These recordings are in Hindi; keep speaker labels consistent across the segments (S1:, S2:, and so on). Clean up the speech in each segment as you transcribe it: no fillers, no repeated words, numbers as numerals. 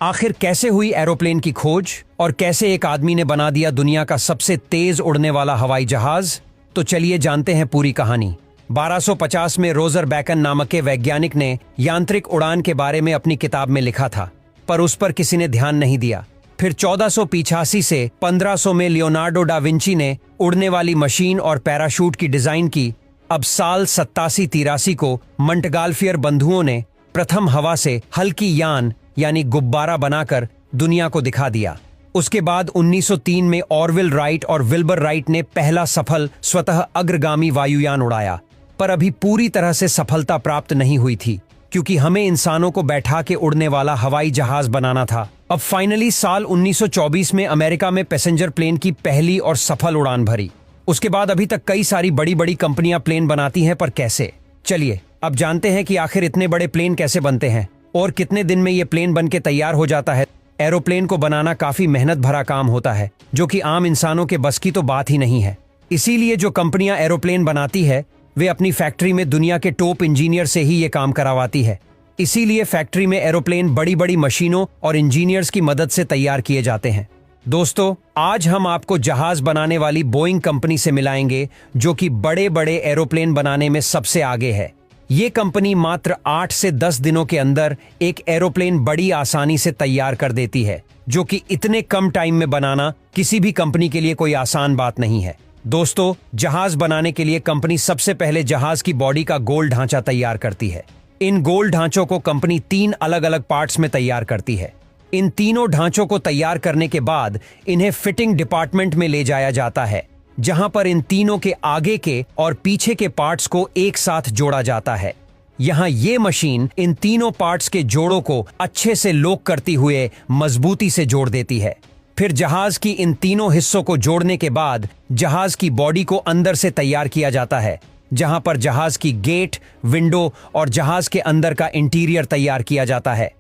S1: आखिर कैसे हुई एरोप्लेन की खोज और कैसे एक आदमी ने बना दिया दुनिया का सबसे तेज उड़ने वाला हवाई जहाज? तो चलिए जानते हैं पूरी कहानी। 1250 में रोजर बैकन नामक के वैज्ञानिक ने यांत्रिक उड़ान के बारे में अपनी किताब में लिखा था, पर उस पर किसी ने ध्यान नहीं दिया। फिर 1485 से 1500 में लियोनार्डो डा विंची ने उड़ने वाली मशीन और पैराशूट की डिजाइन की। अब साल 87-83 को मंटगाल्फियर बंधुओं ने प्रथम हवा से हल्की यान यानी गुब्बारा बनाकर दुनिया को दिखा दिया। उसके बाद 1903 में ऑरविल राइट और विल्बर राइट ने पहला सफल स्वतः अग्रगामी वायुयान उड़ाया, पर अभी पूरी तरह से सफलता प्राप्त नहीं हुई थी, क्योंकि हमें इंसानों को बैठा के उड़ने वाला हवाई जहाज बनाना था। अब फाइनली साल 1924 में अमेरिका में पैसेंजर प्लेन की पहली और सफल उड़ान भरी। उसके बाद अभी तक कई सारी बड़ी बड़ी कंपनियां प्लेन बनाती हैं, पर कैसे? चलिए अब जानते हैं कि आखिर इतने बड़े प्लेन कैसे बनते हैं और कितने दिन में ये प्लेन बन के तैयार हो जाता है। एरोप्लेन को बनाना काफी मेहनत भरा काम होता है, जो कि आम इंसानों के बस की तो बात ही नहीं है। इसीलिए जो कंपनियां एरोप्लेन बनाती है वे अपनी फैक्ट्री में दुनिया के टॉप इंजीनियर से ही ये काम करवाती है। इसीलिए फैक्ट्री में एरोप्लेन बड़ी बड़ी मशीनों और इंजीनियर्स की मदद से तैयार किए जाते हैं। दोस्तों, आज हम आपको जहाज बनाने वाली बोइंग कंपनी से मिलाएंगे, जो कि बड़े बड़े एरोप्लेन बनाने में सबसे आगे है। ये कंपनी मात्र 8 से 10 दिनों के अंदर एक एरोप्लेन बड़ी आसानी से तैयार कर देती है, जो कि इतने कम टाइम में बनाना किसी भी कंपनी के लिए कोई आसान बात नहीं है। दोस्तों, जहाज बनाने के लिए कंपनी सबसे पहले जहाज की बॉडी का गोल ढांचा तैयार करती है। इन गोल ढांचों को कंपनी 3 अलग अलग पार्ट्स में तैयार करती है। इन तीनों ढांचों को तैयार करने के बाद इन्हें फिटिंग डिपार्टमेंट में ले जाया जाता है, जहां पर इन तीनों के आगे के और पीछे के पार्ट्स को एक साथ जोड़ा जाता है। यहां ये मशीन इन तीनों पार्ट्स के जोड़ों को अच्छे से लॉक करती हुए मजबूती से जोड़ देती है। फिर जहाज की इन तीनों हिस्सों को जोड़ने के बाद जहाज की बॉडी को अंदर से तैयार किया जाता है, जहां पर जहाज की गेट, विंडो और जहाज के अंदर का इंटीरियर तैयार किया जाता है।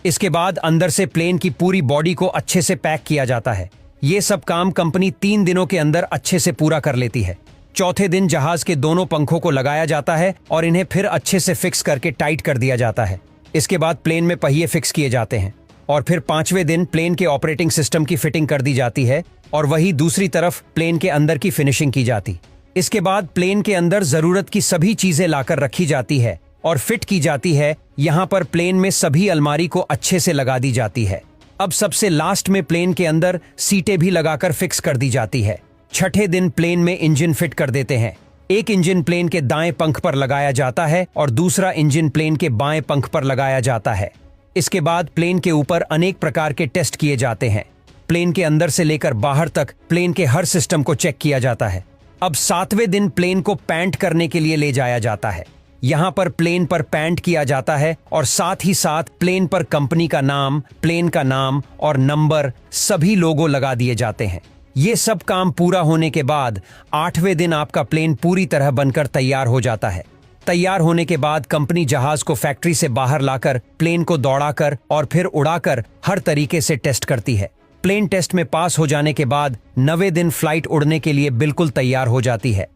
S1: इसके बाद अंदर से प्लेन की पूरी बॉडी को अच्छे से पैक किया जाता है। ये सब काम कंपनी 3 दिनों के अंदर अच्छे से पूरा कर लेती है। चौथे दिन जहाज के दोनों पंखों को लगाया जाता है और इन्हें फिर अच्छे से फिक्स करके टाइट कर दिया जाता है। इसके बाद प्लेन में पहिए फिक्स किए जाते हैं और फिर 5वें दिन प्लेन के ऑपरेटिंग सिस्टम की फिटिंग कर दी जाती है और वही दूसरी तरफ प्लेन के अंदर की फिनिशिंग की जाती। इसके बाद प्लेन के अंदर जरूरत की सभी चीजें लाकर रखी जाती है और फिट की जाती है। यहाँ पर प्लेन में सभी अलमारी को अच्छे से लगा दी जाती है। अब सबसे लास्ट में प्लेन के अंदर सीटें भी लगाकर फिक्स कर दी जाती है। छठे दिन प्लेन में इंजन फिट कर देते हैं। एक इंजन प्लेन के दाएं पंख पर लगाया जाता है और दूसरा इंजन प्लेन के बाएं पंख पर लगाया जाता है। इसके बाद प्लेन के ऊपर अनेक प्रकार के टेस्ट किए जाते हैं। प्लेन के अंदर से लेकर बाहर तक प्लेन के हर सिस्टम को चेक किया जाता है। अब 7वें दिन प्लेन को पैंट करने के लिए ले जाया जाता है। यहाँ पर प्लेन पर पैंट किया जाता है और साथ ही साथ प्लेन पर कंपनी का नाम, प्लेन का नाम और नंबर सभी लोगो लगा दिए जाते हैं। ये सब काम पूरा होने के बाद 8वें दिन आपका प्लेन पूरी तरह बनकर तैयार हो जाता है। तैयार होने के बाद कंपनी जहाज को फैक्ट्री से बाहर लाकर प्लेन को दौड़ाकर और फिर उड़ाकर हर तरीके से टेस्ट करती है। प्लेन टेस्ट में पास हो जाने के बाद 9वें दिन फ्लाइट उड़ने के लिए बिल्कुल तैयार हो जाती है।